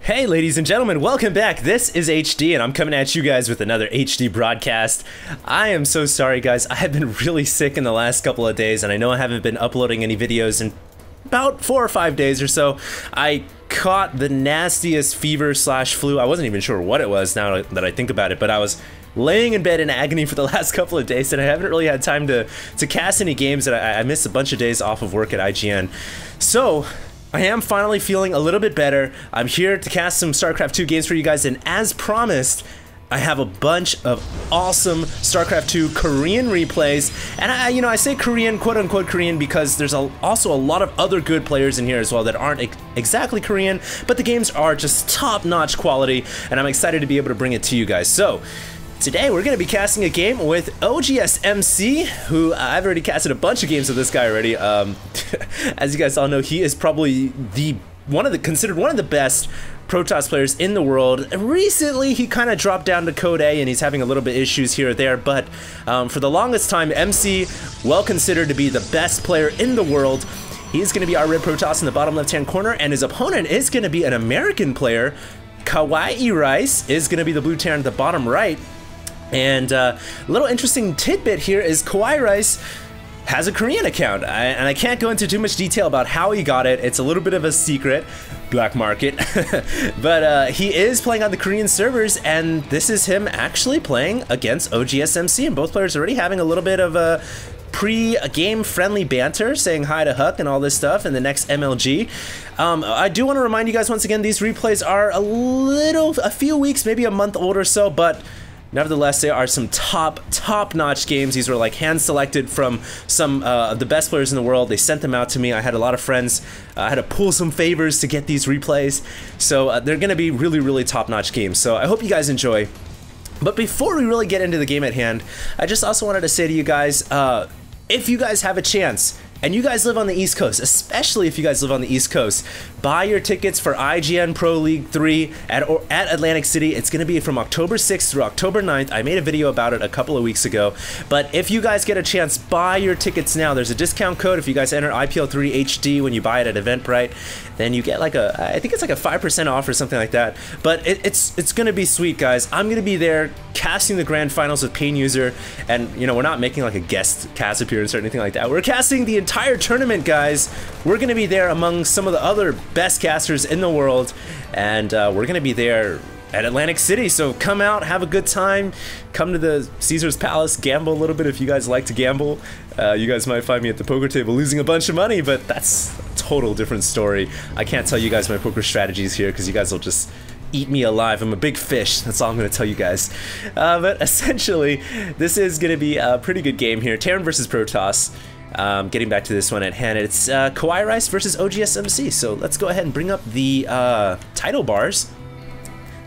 Hey ladies and gentlemen, welcome back. This is HD and I'm coming at you guys with another HD broadcast. I am so sorry guys, I have been really sick in the last couple of days and I know I haven't been uploading any videos in about 4 or 5 days or so. I caught the nastiest fever slash flu. I wasn't even sure what it was now that I think about it, but I was laying in bed in agony for the last couple of days and I haven't really had time to cast any games, and I missed a bunch of days off of work at IGN. So I am finally feeling a little bit better. I'm here to cast some Starcraft 2 games for you guys, and as promised, I have a bunch of awesome Starcraft 2 Korean replays. And I say Korean, quote unquote Korean, because there's also a lot of other good players in here as well that aren't exactly Korean, but the games are just top-notch quality, and I'm excited to be able to bring it to you guys. So today we're going to be casting a game with OGSMC, who I've already casted a bunch of games with this guy already. As you guys all know, he is probably considered one of the best Protoss players in the world. Recently, he kind of dropped down to Code A, and he's having a little bit issues here or there, but for the longest time, MC, well considered to be the best player in the world. He's going to be our red Protoss in the bottom left-hand corner, and his opponent is going to be an American player. KawaiiRice is going to be the blue Terran at the bottom right. And a little interesting tidbit here is KawaiiRice has a Korean account, and I can't go into too much detail about how he got it. It's a little bit of a secret, black market, but he is playing on the Korean servers, and this is him actually playing against OGSMC, and both players are already having a little bit of a pre-game friendly banter, saying hi to Huck and all this stuff in the next MLG. I do want to remind you guys once again, these replays are a few weeks, maybe a month old or so, but nevertheless, they are some top-notch games. These were like hand-selected from some of the best players in the world. They sent them out to me. I had a lot of friends. I had to pull some favors to get these replays. So they're going to be really top-notch games. So I hope you guys enjoy. But before we really get into the game at hand, I just also wanted to say to you guys, if you guys have a chance, and you guys live on the East Coast, especially if you guys live on the East Coast, buy your tickets for IGN Pro League 3 at Atlantic City. It's going to be from October 6th through October 9th. I made a video about it a couple of weeks ago. But if you guys get a chance, buy your tickets now. There's a discount code if you guys enter IPL3HD when you buy it at Eventbrite. Then you get like I think it's like a 5% off or something like that. But it's going to be sweet, guys. I'm going to be there casting the grand finals with Pain User. And, you know, we're not making like a guest cast appearance or anything like that. We're casting the entire tournament, guys. We're going to be there among some of the other best casters in the world, and we're going to be there at Atlantic City, so come out, have a good time, come to the Caesar's Palace, gamble a little bit if you guys like to gamble. You guys might find me at the poker table losing a bunch of money, but that's a total different story. I can't tell you guys my poker strategies here because you guys will just eat me alive. I'm a big fish, that's all I'm going to tell you guys. But essentially, this is going to be a pretty good game here. Terran versus Protoss. Getting back to this one at hand, it's KawaiiRice versus OGSMC. So let's go ahead and bring up the title bars.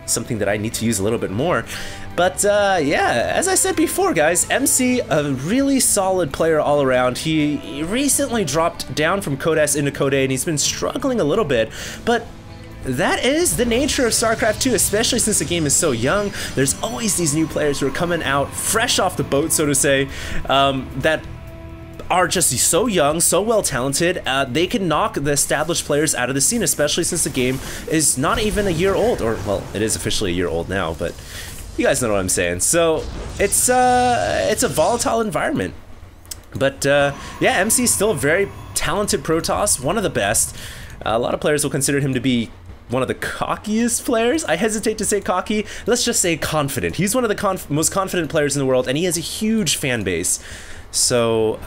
Something that I need to use a little bit more. But yeah, as I said before, guys, MC, a really solid player all around. He recently dropped down from Code S into Code A, and he's been struggling a little bit. But that is the nature of StarCraft 2, especially since the game is so young. There's always these new players who are coming out fresh off the boat, so to say, that are just so young, so well talented. They can knock the established players out of the scene, especially since the game is not even a year old, or well, it is officially a year old now, but you guys know what I'm saying. So it's a volatile environment, but yeah, MC is still a very talented Protoss, one of the best. A lot of players will consider him to be one of the cockiest players. I hesitate to say cocky, let's just say confident. He's one of the most confident players in the world, and he has a huge fan base. So,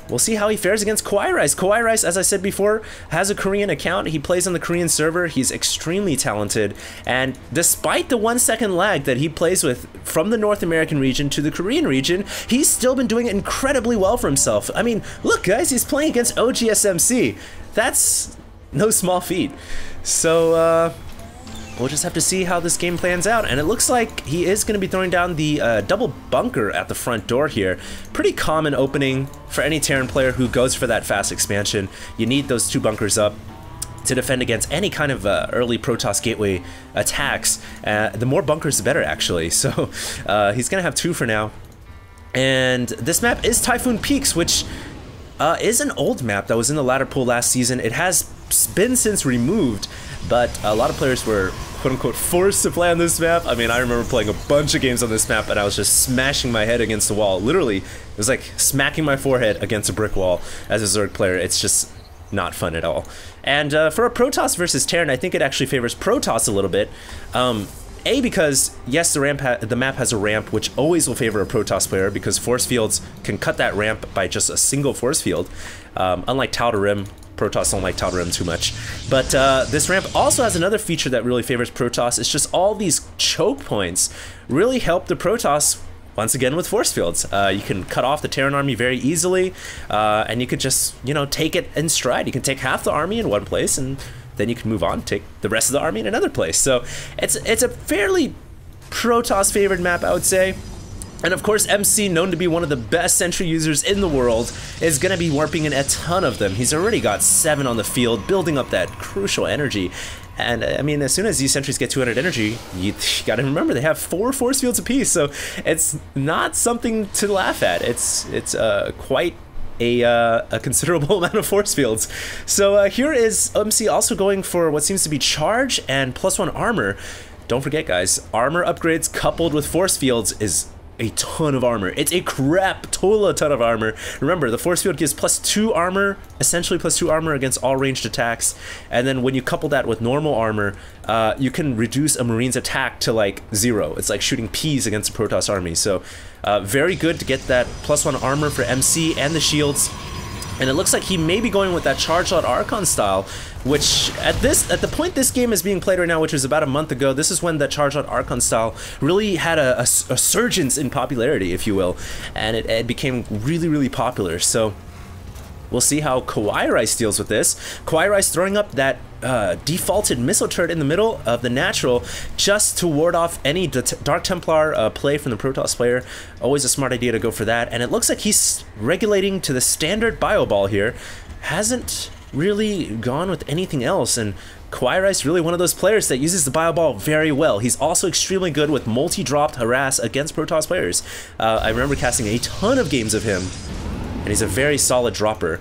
we'll see how he fares against KawaiiRice. KawaiiRice, as I said before, has a Korean account. He plays on the Korean server. He's extremely talented. And despite the 1-second lag that he plays with from the North American region to the Korean region, he's still been doing incredibly well for himself. I mean, look, guys, he's playing against OGSMC. That's no small feat. So, we'll just have to see how this game plans out, and it looks like he is going to be throwing down the double bunker at the front door here. Pretty common opening for any Terran player who goes for that fast expansion. You need those 2 bunkers up to defend against any kind of early Protoss gateway attacks. The more bunkers, the better, actually. So he's going to have 2 for now. And this map is Typhoon Peaks, which is an old map that was in the ladder pool last season. It has been since removed, but a lot of players were quote-unquote forced to play on this map. I mean, I remember playing a bunch of games on this map and I was just smashing my head against the wall. Literally, it was like smacking my forehead against a brick wall as a Zerg player. It's just not fun at all. And for a Protoss versus Terran, I think it actually favors Protoss a little bit. A, because yes, the map has a ramp, which always will favor a Protoss player because force fields can cut that ramp by just a single force field. Unlike Tau to Rim, Protoss don't like Tau to Rim too much. But this ramp also has another feature that really favors Protoss. It's just all these choke points really help the Protoss once again with force fields. You can cut off the Terran army very easily, and you could just, you know, take it in stride. You can take half the army in one place and then you can move on, take the rest of the army in another place. So it's a fairly Protoss favored map, I would say. And of course, MC, known to be one of the best sentry users in the world, is going to be warping in a ton of them. He's already got 7 on the field, building up that crucial energy. And I mean, as soon as these sentries get 200 energy, you gotta remember they have 4 force fields apiece, so it's not something to laugh at. It's quite a considerable amount of force fields. So here is MC also going for what seems to be charge and +1 armor. Don't forget, guys, armor upgrades coupled with force fields is a ton of armor. It's a crap total ton of armor. Remember, the force field gives +2 armor, essentially +2 armor against all ranged attacks. And then when you couple that with normal armor, you can reduce a Marine's attack to like 0. It's like shooting peas against a Protoss army. So very good to get that +1 armor for MC and the shields. And it looks like he may be going with that Charge Lot Archon style, which at the point this game is being played right now, which was about a month ago, this is when the Charge Lot Archon style really had a surgence in popularity, if you will, and it became really, really popular. So we'll see how KawaiiRice deals with this. KawaiiRice throwing up that defaulted missile turret in the middle of the natural just to ward off any Dark Templar play from the Protoss player. Always a smart idea to go for that. And it looks like he's regulating to the standard bio ball here. Hasn't really gone with anything else. And KawaiiRice really one of those players that uses the bio ball very well. He's also extremely good with multi-dropped harass against Protoss players. I remember casting a ton of games of him, and he's a very solid dropper.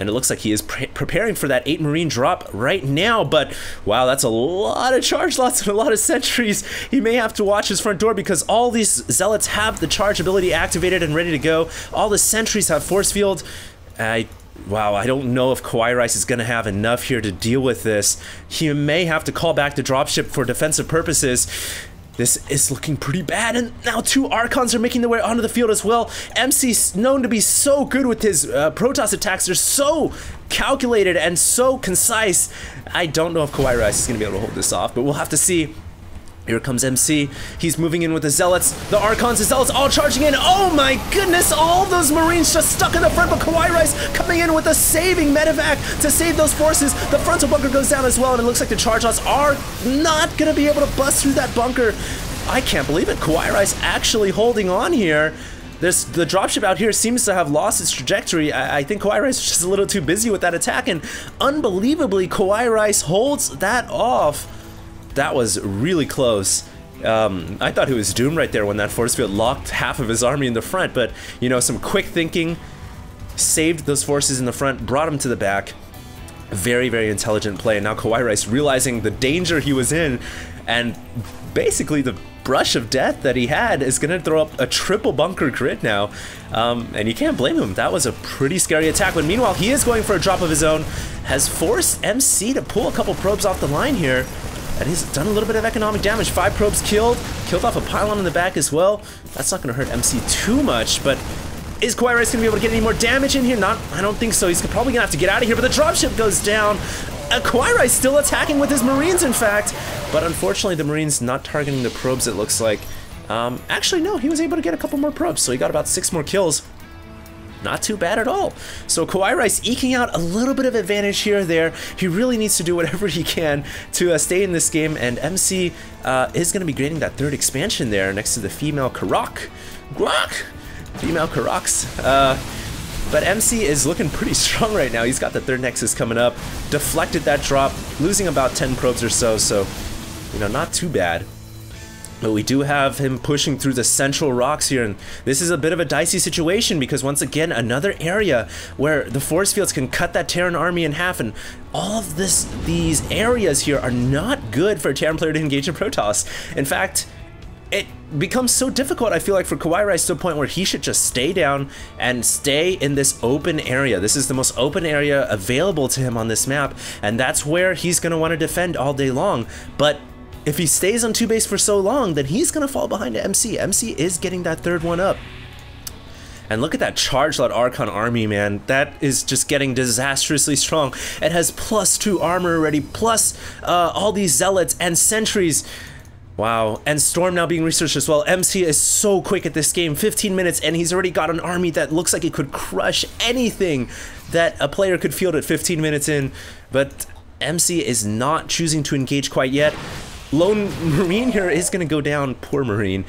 And it looks like he is preparing for that 8 Marine drop right now, but wow, that's a lot of charge lots and a lot of sentries. He may have to watch his front door because all these zealots have the charge ability activated and ready to go. All the sentries have force field. Wow, I don't know if KawaiiRice is going to have enough here to deal with this. He may have to call back the dropship for defensive purposes. This is looking pretty bad, and now 2 Archons are making their way onto the field as well. MC's known to be so good with his Protoss attacks. They're so calculated and so concise. I don't know if KawaiiRice is going to be able to hold this off, but we'll have to see. Here comes MC. He's moving in with the Zealots. The Archons, the Zealots all charging in. Oh my goodness, all those Marines just stuck in the front, but KawaiiRice coming in with a saving medevac to save those forces. The frontal bunker goes down as well, and it looks like the charge lots are not going to be able to bust through that bunker. I can't believe it. KawaiiRice actually holding on here. The dropship out here seems to have lost its trajectory. I think KawaiiRice is just a little too busy with that attack, and unbelievably, KawaiiRice holds that off. That was really close. I thought he was doomed right there when that force field locked half of his army in the front, but you know, some quick thinking saved those forces in the front, brought him to the back. Very, very intelligent play. And now KawaiiRice realizing the danger he was in, and basically the brush of death that he had is going to throw up a triple bunker crit now. And you can't blame him. That was a pretty scary attack. But meanwhile, he is going for a drop of his own, has forced MC to pull a couple probes off the line here. And he's done a little bit of economic damage. 5 probes killed off a pylon in the back as well. That's not going to hurt MC too much, but is KawaiiRice going to be able to get any more damage in here? I don't think so. He's probably going to have to get out of here, but the dropship goes down. KawaiiRice still attacking with his Marines, in fact, but unfortunately the Marines not targeting the probes, it looks like. Actually, no, he was able to get a couple more probes, so he got about 6 more kills. Not too bad at all. So KawaiiRice eking out a little bit of advantage here or there. He really needs to do whatever he can to stay in this game, and MC is going to be grading that 3rd expansion there next to the female Karok. Female Karoks. But MC is looking pretty strong right now. He's got the 3rd Nexus coming up. Deflected that drop, losing about 10 probes or so, you know, not too bad. But we do have him pushing through the central rocks here, and this is a bit of a dicey situation because once again, another area where the force fields can cut that Terran army in half, and all of these areas here are not good for a Terran player to engage in Protoss. In fact, it becomes so difficult, I feel like, for KawaiiRice to a point where he should just stay down and stay in this open area. This is the most open area available to him on this map, and that's where he's going to want to defend all day long. But if he stays on 2 base for so long, then he's going to fall behind to MC. MC is getting that third one up. And look at that charged out Archon army, man. That is just getting disastrously strong. It has +2 armor already, plus all these zealots and sentries. Wow, and Storm now being researched as well. MC is so quick at this game, 15 minutes, and he's already got an army that looks like it could crush anything that a player could field at 15 minutes in. But MC is not choosing to engage quite yet. Lone Marine here is going to go down. Poor Marine.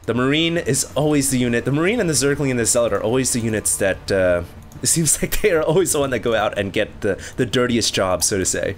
The Marine is always the unit. The Marine and the Zergling and the Zealot are always the units that it seems like they are always the one that go out and get the dirtiest job, so to say.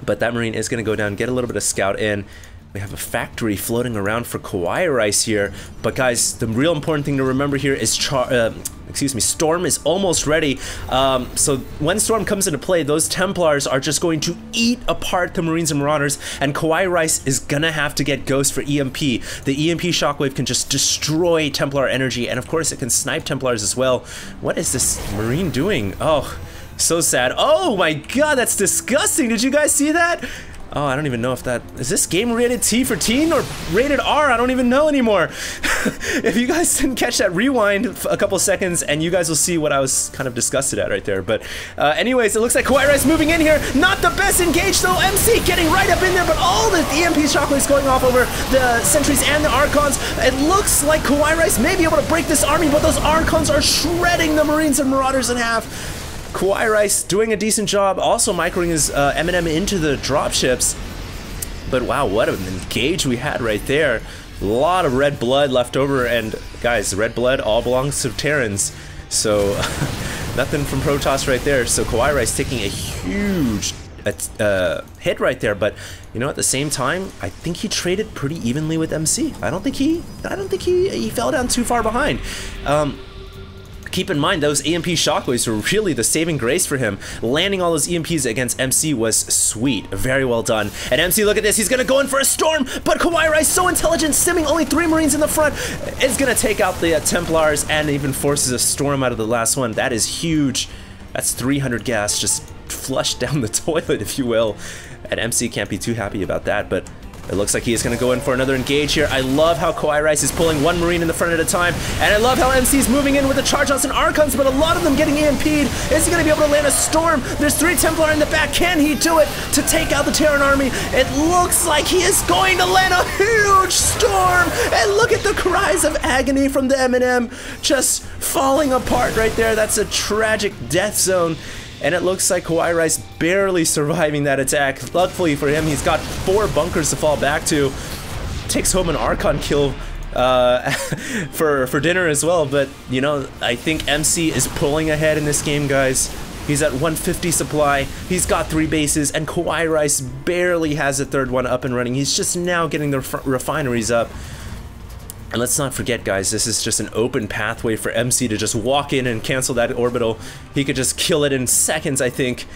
But that Marine is going to go down, get a little bit of scout in. We have a factory floating around for KawaiiRice here. But guys, the real important thing to remember here is Storm is almost ready. So when Storm comes into play, those Templars are just going to eat apart the Marines and Marauders, and KawaiiRice is gonna have to get Ghost for EMP. The EMP shockwave can just destroy Templar energy, and of course it can snipe Templars as well. What is this Marine doing? Oh, so sad. Oh my god, that's disgusting. Did you guys see that? Oh, I don't even know if that... Is this game rated T for teen or rated R? I don't even know anymore. If you guys didn't catch that, rewind a couple seconds and you guys will see what I was kind of disgusted at right there. But anyways, it looks like KawaiiRice moving in here. Not the best engage though. MC getting right up in there, but all the EMP shockwaves going off over the sentries and the Archons. It looks like KawaiiRice may be able to break this army, but those Archons are shredding the Marines and Marauders in half. KawaiiRice doing a decent job, also microing his M&M into the dropships. But wow, what an engage we had right there. A lot of red blood left over, and guys, red blood all belongs to Terrans. So nothing from Protoss right there. So KawaiiRice taking a huge hit right there, but you know, at the same time, I think he traded pretty evenly with MC. I don't think he fell down too far behind. Keep in mind, those EMP shockwaves were really the saving grace for him. Landing all those EMPs against MC was sweet. Very well done. And MC, look at this. He's going to go in for a storm, but KawaiiRice, so intelligent, simming only 3 Marines in the front, is going to take out the Templars and even forces a storm out of the last one. That is huge. That's 300 gas just flushed down the toilet, if you will. And MC can't be too happy about that, but it looks like he is going to go in for another engage here. I love how KawaiiRice is pulling 1 Marine in the front at a time, and I love how MC is moving in with the charge-outs and Archons, but a lot of them getting EMP'd. Is he going to be able to land a storm? There's 3 Templar in the back. Can he do it to take out the Terran army? It looks like he is going to land a huge storm, and look at the cries of agony from the M&M just falling apart right there. That's a tragic death zone. And it looks like KawaiiRice barely surviving that attack. Luckily for him, he's got 4 bunkers to fall back to. Takes home an Archon kill for dinner as well. But, you know, I think MC is pulling ahead in this game, guys. He's at 150 supply. He's got 3 bases, and KawaiiRice barely has a 3rd one up and running. He's just now getting the refineries up. And let's not forget, guys, this is just an open pathway for MC to just walk in and cancel that orbital. He could just kill it in seconds, I think.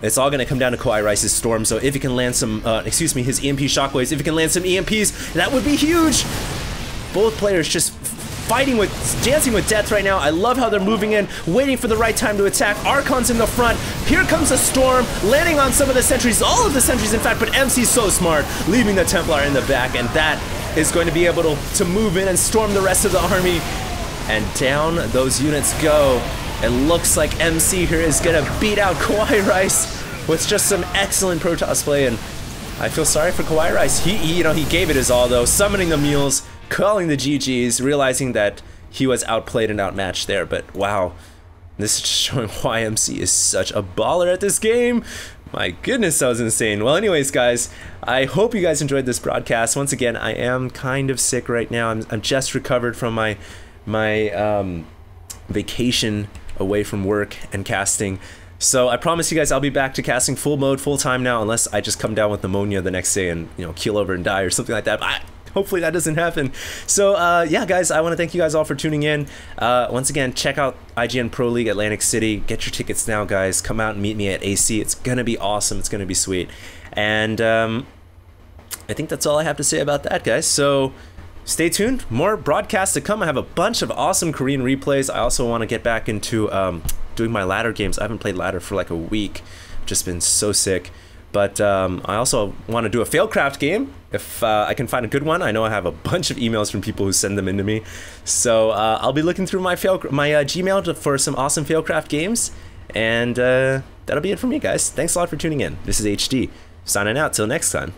It's all going to come down to KawaiiRice's storm, so if he can land some, his EMP shockwaves, if he can land some EMPs, that would be huge! Both players just dancing with death right now. I love how they're moving in, waiting for the right time to attack. Archon's in the front. Here comes a storm, landing on some of the sentries, all of the sentries in fact, but MC's so smart, leaving the Templar in the back, and that is going to be able to move in and storm the rest of the army. And down those units go. It looks like MC here is going to beat out KawaiiRice with just some excellent Protoss play, and I feel sorry for KawaiiRice. He gave it his all though, summoning the mules, calling the GGs, realizing that he was outplayed and outmatched there, but wow. This is just showing why MC is such a baller at this game. My goodness, that was insane. Well, anyways, guys, I hope you guys enjoyed this broadcast. Once again, I am kind of sick right now. I'm just recovered from my vacation away from work and casting. So I promise you guys I'll be back to casting full mode, full time now, unless I just come down with pneumonia the next day and, you know, keel over and die or something like that. But hopefully that doesn't happen. So yeah, guys, I want to thank you guys all for tuning in. Once again, check out IGN Pro League Atlantic City. Get your tickets now, guys. Come out and meet me at AC. It's gonna be awesome. It's gonna be sweet. And I think that's all I have to say about that, guys. So stay tuned. More broadcasts to come. I have a bunch of awesome Korean replays. I also want to get back into doing my ladder games. I haven't played ladder for like a week. I've just been so sick. But I also want to do a Failcraft game if I can find a good one. I know I have a bunch of emails from people who send them in to me. So I'll be looking through my Gmail for some awesome Failcraft games. And that'll be it for me, guys. Thanks a lot for tuning in. This is HD, signing out till next time.